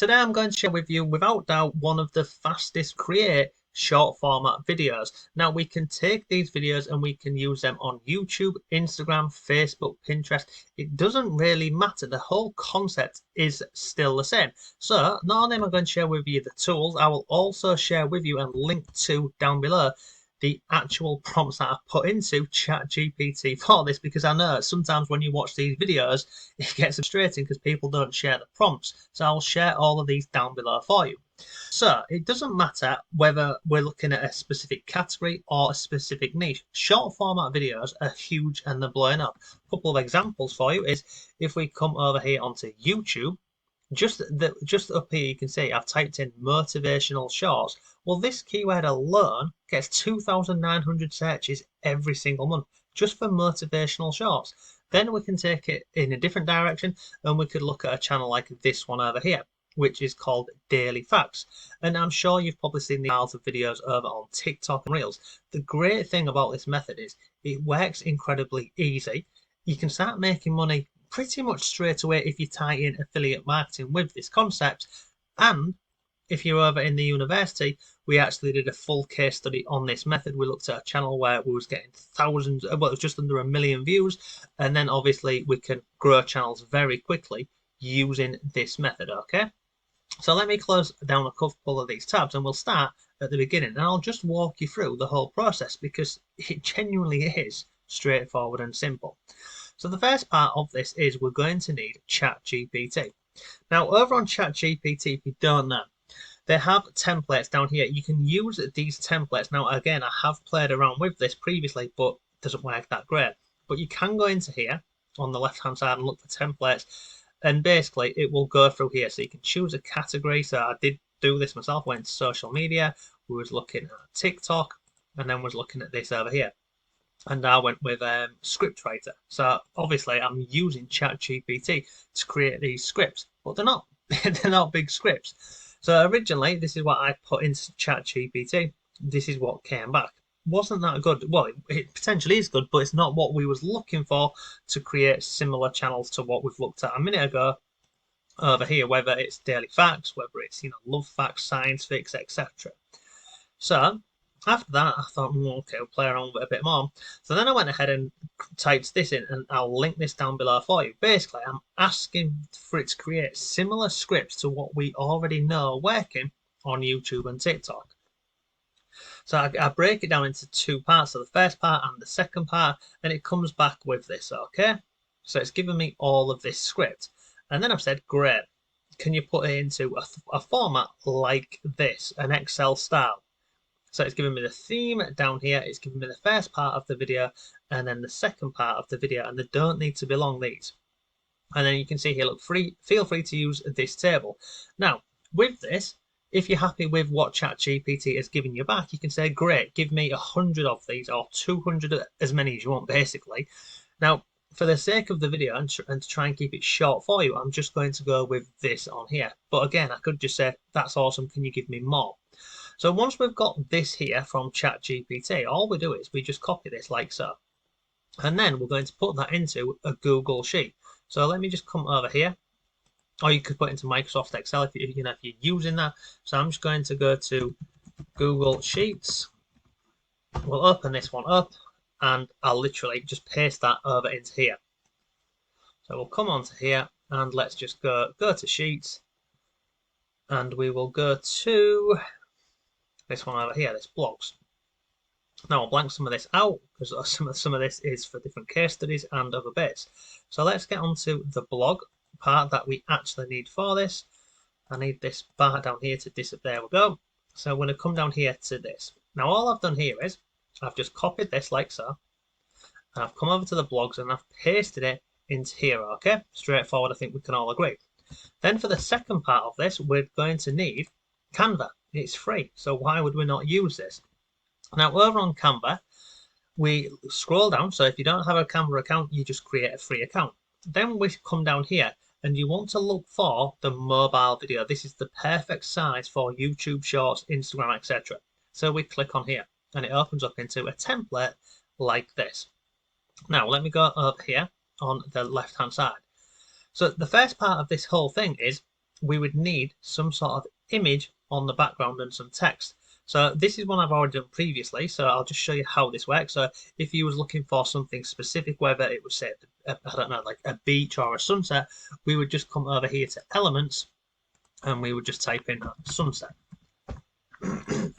Today I'm going to share with you, without doubt, one of the fastest create short format videos. Now we can take these videos and we can use them on YouTube, Instagram, Facebook, Pinterest. It doesn't really matter. The whole concept is still the same. So not only am I going to share with you the tools, I will also share with you and link to down below the actual prompts that I've put into ChatGPT for this, because I know sometimes when you watch these videos it gets frustrating because people don't share the prompts. So I'll share all of these down below for you. So it doesn't matter whether we're looking at a specific category or a specific niche. Short format videos are huge and they're blowing up. A couple of examples for you is if we come over here onto YouTube, just up here you can see I've typed in motivational shorts. Well, this keyword alone gets 2,900 searches every single month just for motivational shorts. Then we can take it in a different direction and we could look at a channel like this one over here, which is called Daily Facts. And I'm sure you've probably seen the miles of videos over on TikTok and Reels. The great thing about this method is it works incredibly easy. You can start making money pretty much straight away if you tie in affiliate marketing with this concept. And if you're over in the university, we actually did a full case study on this method. We looked at a channel where we was getting thousands, well, it was just under 1 million views, and then obviously we can grow channels very quickly using this method. Okay, so let me close down a couple of these tabs and we'll start at the beginning, and I'll just walk you through the whole process because it genuinely is straightforward and simple. So the first part of this is we're going to need ChatGPT. Now over on ChatGPT, if you don't know, they have templates down here. You can use these templates. Now again, I have played around with this previously, but it doesn't work that great. But you can go into here on the left hand side and look for templates, and basically it will go through here. So you can choose a category. So I did do this myself, went to social media, we was looking at TikTok, and then was looking at this over here. And I went with scriptwriter. So obviously I'm using ChatGPT to create these scripts, but they're not they're not big scripts. So originally this is what I put into ChatGPT. This is what came back. Wasn't that good? Well, it potentially is good, but it's not what we was looking for to create similar channels to what we've looked at a minute ago over here, whether it's daily facts, whether it's love facts, science facts, etc. So after that, I thought, okay, we'll play around with it a bit more. So then I went ahead and typed this in, and I'll link this down below for you. Basically, I'm asking for it to create similar scripts to what we already know working on YouTube and TikTok. So I break it down into two parts, so the first part and the second part, and it comes back with this, okay? So it's given me all of this script. And then I've said, great, can you put it into a format like this, an Excel style? So it's giving me the theme down here, it's giving me the first part of the video and then the second part of the video, and they don't need to be long, these. And then you can see here, look, feel free to use this table. Now, with this, if you're happy with what ChatGPT is giving you back, you can say, great, give me 100 of these or 200, as many as you want, basically. Now, for the sake of the video and to try and keep it short for you, I'm just going to go with this on here. But again, I could just say, that's awesome, can you give me more? So once we've got this here from ChatGPT, all we do is we just copy this like so. And then we're going to put that into a Google Sheet. So let me just come over here. Or you could put it into Microsoft Excel if you're using that. So I'm just going to go to Google Sheets. We'll open this one up and I'll literally just paste that over into here. So we'll come onto here and let's just go to Sheets, and we will go to this one over here, this blogs. Now I'll blank some of this out because some of this is for different case studies and other bits. So let's get onto the blog part that we actually need for this. I need this bar down here to disappear. There we go. So I'm going to come down here to this. Now all I've done here is I've just copied this like so, and I've come over to the blogs and I've pasted it into here. Okay, straightforward, I think we can all agree. Then for the second part of this, we're going to need Canva. It's free, so why would we not use this? Now over on Canva, we scroll down. So if you don't have a Canva account, you just create a free account. Then we come down here and you want to look for the mobile video. This is the perfect size for YouTube Shorts, Instagram, etc. So we click on here and it opens up into a template like this. Now let me go over here on the left hand side. So the first part of this whole thing is we would need some sort of image on the background and some text. So this is one I've already done previously, so I'll just show you how this works. So if you was looking for something specific, whether it was, say, I don't know, like a beach or a sunset, we would just come over here to elements and we would just type in sunset.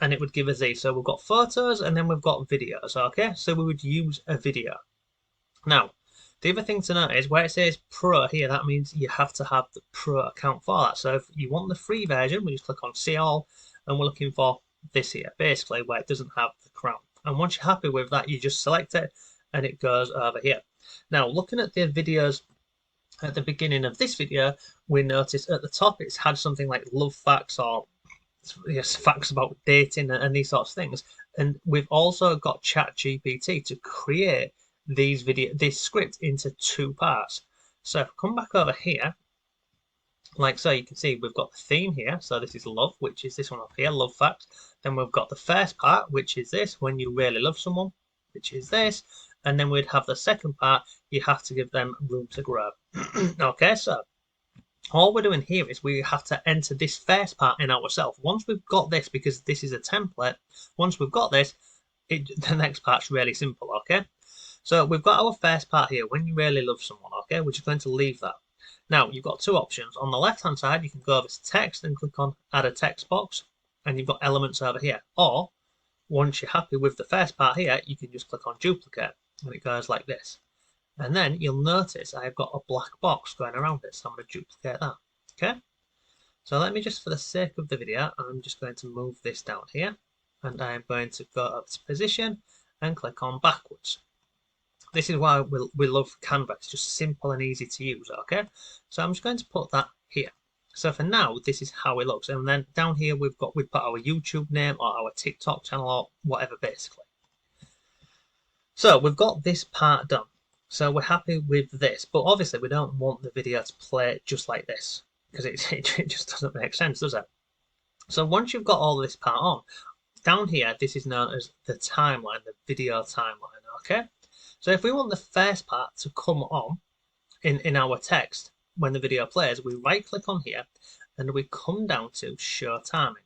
And it would give us these. So we've got photos and then we've got videos, okay? So we would use a video. Now, the other thing to note is where it says Pro here, that means you have to have the Pro account for that. So if you want the free version, we just click on See All, and we're looking for this here, basically where it doesn't have the crown. And once you're happy with that, you just select it and it goes over here. Now, looking at the videos at the beginning of this video, we noticed at the top it's had something like love facts or facts about dating and these sorts of things. And we've also got ChatGPT to create this script into 2 parts. So if I come back over here, like so, you can see we've got the theme here. So this is love, which is this one up here, love facts. Then we've got the first part, which is this, when you really love someone, which is this. And then we'd have the second part, you have to give them room to grow. Okay, so all we're doing here is we have to enter this first part in ourselves. Once we've got this, because this is a template, once we've got this, the next part's really simple, okay? So we've got our first part here, when you really love someone, okay? We're just going to leave that. Now, you've got 2 options. On the left-hand side, you can go over to text and click on add a text box, and you've got elements over here. Or, once you're happy with the first part here, you can just click on duplicate, and it goes like this. And then you'll notice I've got a black box going around it, so I'm going to duplicate that. Okay? So let me just, for the sake of the video, I'm just going to move this down here, and I'm going to go up to position and click on backwards. This is why we love Canva. It's just simple and easy to use, okay? So I'm just going to put that here. So for now, this is how it looks. And then down here, we put our YouTube name or our TikTok channel or whatever, basically. So we've got this part done. So we're happy with this. But obviously, we don't want the video to play just like this, because it just doesn't make sense, does it? So once you've got all this part on, down here, this is known as the timeline, the video timeline, okay? So if we want the first part to come on in our text when the video plays, we right click on here and we come down to show timing.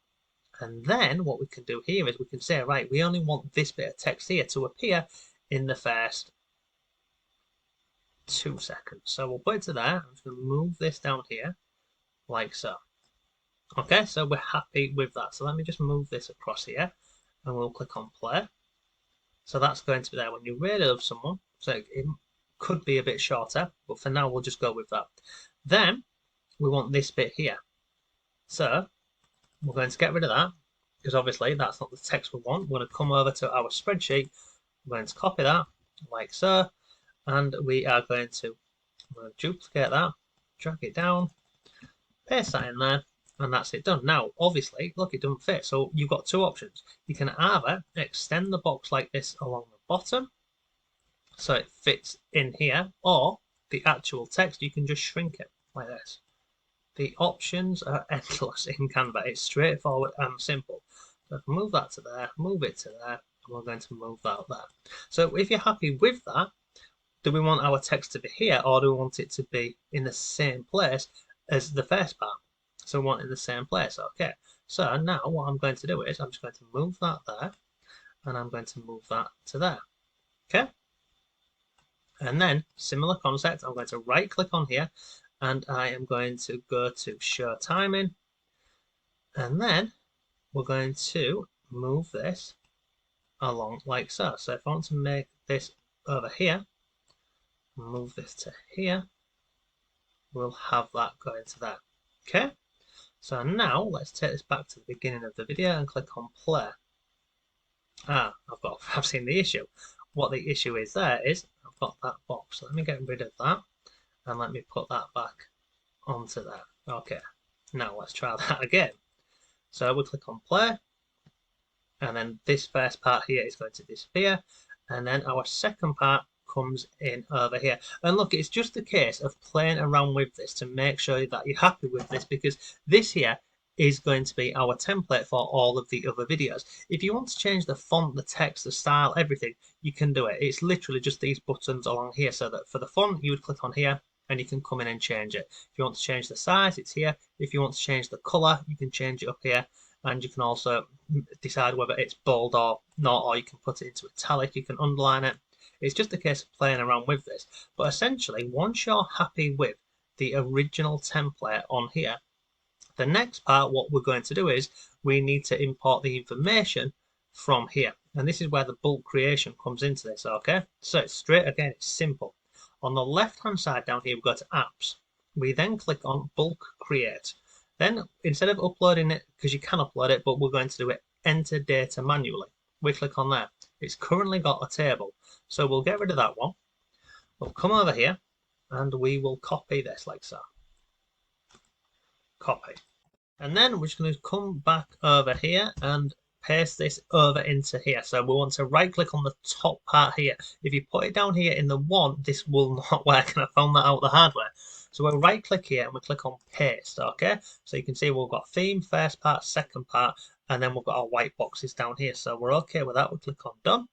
And then what we can do here is we can say, right, we only want this bit of text here to appear in the first 2 seconds. So we'll put it to there. I'm just going to move this down here like so. Okay, so we're happy with that. So let me just move this across here and we'll click on play. So that's going to be there when you really love someone. So it could be a bit shorter, but for now we'll just go with that. Then we want this bit here. So we're going to get rid of that, because obviously that's not the text we want. We're going to come over to our spreadsheet. We're going to copy that like so, and we are going to duplicate that, drag it down, paste that in there, and that's it done. Now, obviously, look, it doesn't fit. So you've got 2 options. You can either extend the box like this along the bottom, so it fits in here, or the actual text, you can just shrink it like this. The options are endless in Canva. It's straightforward and simple. So if I move that to there, move it to there, and we're going to move that there. So if you're happy with that, do we want our text to be here, or do we want it to be in the same place as the first part? So we want it in the same place, okay. So now what I'm going to do is I'm just going to move that there, and I'm going to move that to there, okay. And then, similar concept, I'm going to right click on here, and I am going to go to show timing, and then we're going to move this along like so. So if I want to make this over here, move this to here, we'll have that going to there, okay. So now let's take this back to the beginning of the video and click on play. I've seen the issue. What the issue is there is I've got that box. So let me get rid of that and let me put that back onto there. Okay, now let's try that again. So we'll click on play, and then this first part here is going to disappear, and then our second part comes in over here. And look, it's just a case of playing around with this to make sure that you're happy with this, because this here is going to be our template for all of the other videos. If you want to change the font, the text, the style, everything, you can do it. It's literally just these buttons along here. So that for the font, you would click on here, and you can come in and change it. If you want to change the size, it's here. If you want to change the color, you can change it up here, and you can also decide whether it's bold or not, or you can put it into italic, you can underline it. It's just a case of playing around with this. But essentially, once you're happy with the original template on here, the next part, what we're going to do is we need to import the information from here. And this is where the bulk creation comes into this, okay? So it's straight, again, it's simple. On the left-hand side down here, we go to apps. We then click on bulk create. Then instead of uploading it, because you can upload it, but we're going to do it enter data manually. We click on there. It's currently got a table. So we'll get rid of that one. We'll come over here and we will copy this like so. Copy. And then we're just going to come back over here and paste this over into here. So we want to right click on the top part here. If you put it down here in the one, this will not work, and I found that out the hard way. So we'll right click here and we click on paste, okay? So you can see we've got theme, first part, second part, and then we've got our white boxes down here. So we're okay with that. We click on done.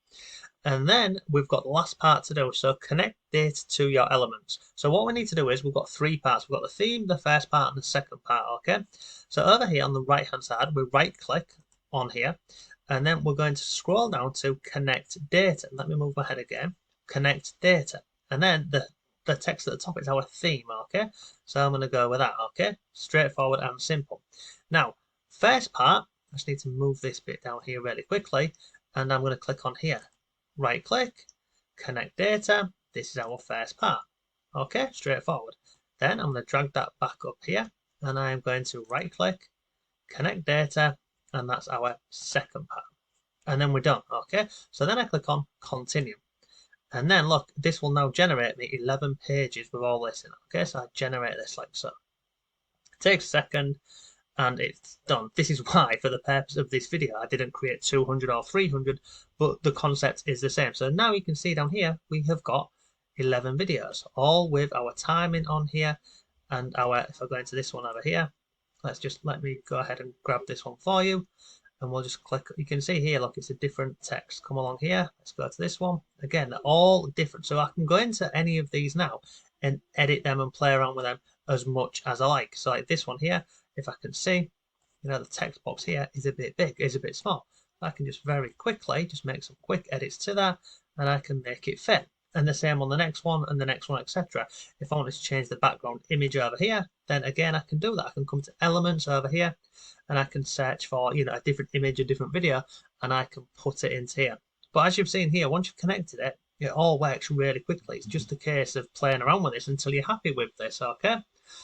And then we've got the last part to do. So connect data to your elements. So what we need to do is we've got three parts. We've got the theme, the first part, and the second part, okay? So over here on the right hand side, we right click on here, and then we're going to scroll down to connect data. Let me move my head again. Connect data. And then the text at the top is our theme, okay? So I'm going to go with that, okay? Straightforward and simple. Now, first part, I just need to move this bit down here really quickly, and I'm going to click on here. Right click, connect data. This is our first part. Okay, straightforward. Then I'm going to drag that back up here, and I'm going to right click, connect data, and that's our second part. And then we're done. Okay, so then I click on continue. And then look, this will now generate me 11 pages with all this in it. Okay, so I generate this like so. It takes a second and it's done. This is why, for the purpose of this video, I didn't create 200 or 300, but the concept is the same. So now you can see down here, we have got 11 videos, all with our timing on here and our, if I go into this one over here, let me go ahead and grab this one for you. And we'll just click, you can see here, look, it's a different text. Come along here, let's go to this one. Again, they're all different. So I can go into any of these now and edit them and play around with them as much as I like. So like this one here, if I can see, you know, the text box here is a bit big, is a bit small. I can just very quickly just make some quick edits to that, and I can make it fit. And the same on the next one and the next one, etc. If I wanted to change the background image over here, then again I can do that. I can come to elements over here, and I can search for, you know, a different image, a different video, and I can put it into here. But as you've seen here, once you've connected it, it all works really quickly. It's just a case of playing around with this until you're happy with this, okay?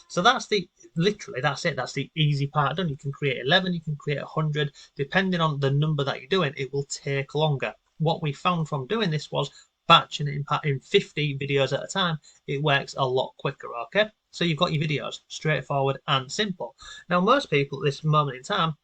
So that's literally that's it. That's the easy part done. You can create 11, you can create 100, depending on the number that you're doing. It will take longer. What we found from doing this was batching it in 50 videos at a time. It works a lot quicker. Okay, so you've got your videos, straightforward and simple. Now, most people at this moment in time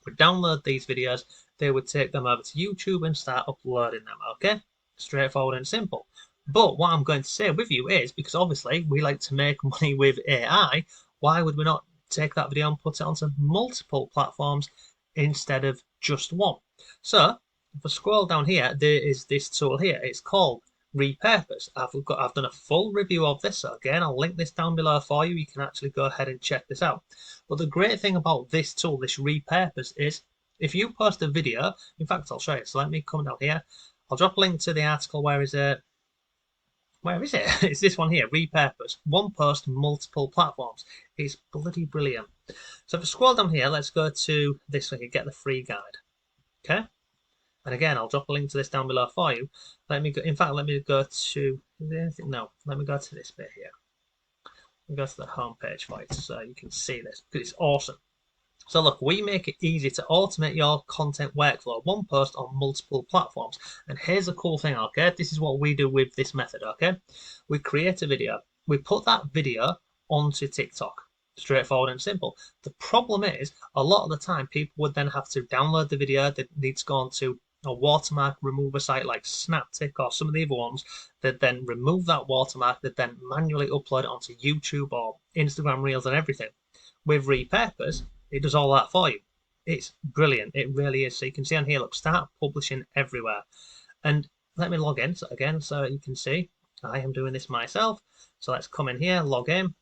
would download these videos. They would take them over to YouTube and start uploading them. Okay, straightforward and simple. But what I'm going to say with you is, because obviously we like to make money with AI, why would we not take that video and put it onto multiple platforms instead of just one? So if I scroll down here, there is this tool here. It's called Repurpose. I've done a full review of this. So again, I'll link this down below for you. You can actually go ahead and check this out. But the great thing about this tool, this Repurpose, is if you post a video, in fact, I'll show you. So let me come down here. I'll drop a link to the article. Where is it? It's this one here, Repurpose. One post, multiple platforms. It's bloody brilliant. So if I scroll down here, let's go to this one. You get the free guide. Okay. And again, I'll drop a link to this down below for you. Let me go. In fact, let me go to. Is there anything? No. Let me go to this bit here. Let me go to the home page for you so you can see this, because it's awesome. So look, we make it easy to automate your content workflow, one post on multiple platforms. And here's the cool thing, okay? This is what we do with this method, okay? We create a video. We put that video onto TikTok. Straightforward and simple. The problem is, a lot of the time, people would then have to download the video. They need to go onto a watermark remover site like Snaptic or some of the other ones. That then remove that watermark. That then manually upload it onto YouTube or Instagram Reels and everything. With Repurpose, it does all that for you. It's brilliant. It really is. So you can see on here, look, start publishing everywhere. And let me log in again so you can see. I am doing this myself. So let's come in here, log in.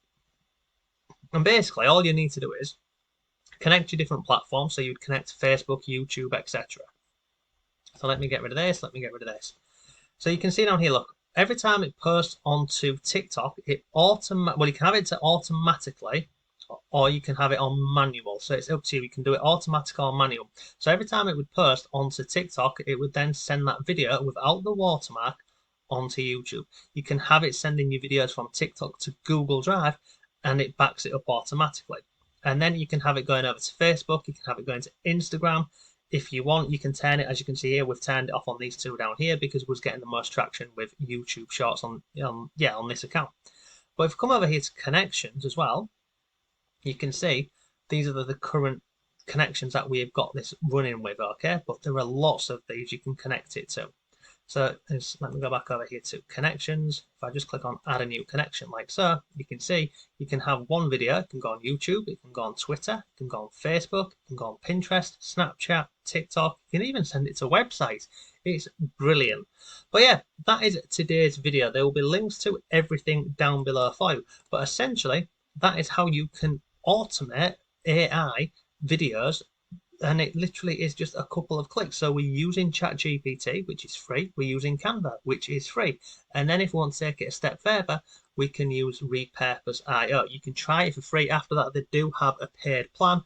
And basically all you need to do is connect your different platforms. So you'd connect Facebook, YouTube, etc. So let me get rid of this, let me get rid of this. So you can see down here, look, every time it posts onto TikTok, you can have it to automatically, or you can have it on manual. So it's up to you. You can do it automatic or manual. So every time it would post onto TikTok, it would then send that video without the watermark onto YouTube. You can have it sending your videos from TikTok to Google Drive, and it backs it up automatically. And then you can have it going over to Facebook. You can have it going to Instagram. If you want, you can turn it, as you can see here, we've turned it off on these two down here because we're getting the most traction with YouTube Shorts on this account. But if you come over here to connections as well, you can see these are the current connections that we have got this running with, okay? But there are lots of these you can connect it to. So let me go back over here to connections. If I just click on add a new connection like so, you can see you can have one video. It can go on YouTube, it can go on Twitter, it can go on Facebook, it can go on Pinterest, Snapchat, TikTok. You can even send it to websites. It's brilliant. But yeah, that is today's video. There will be links to everything down below for you. But essentially, that is how you can automate AI videos, and it literally is just a couple of clicks. So we're using ChatGPT, which is free. We're using Canva, which is free. And then if we want to take it a step further, we can use Repurpose.io. You can try it for free. After that, they do have a paid plan.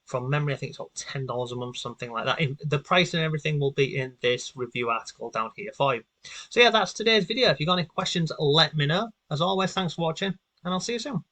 From memory, I think it's about $10 a month, something like that. The price and everything will be in this review article down here for you. So yeah, that's today's video. If you've got any questions, let me know. As always, thanks for watching, and I'll see you soon.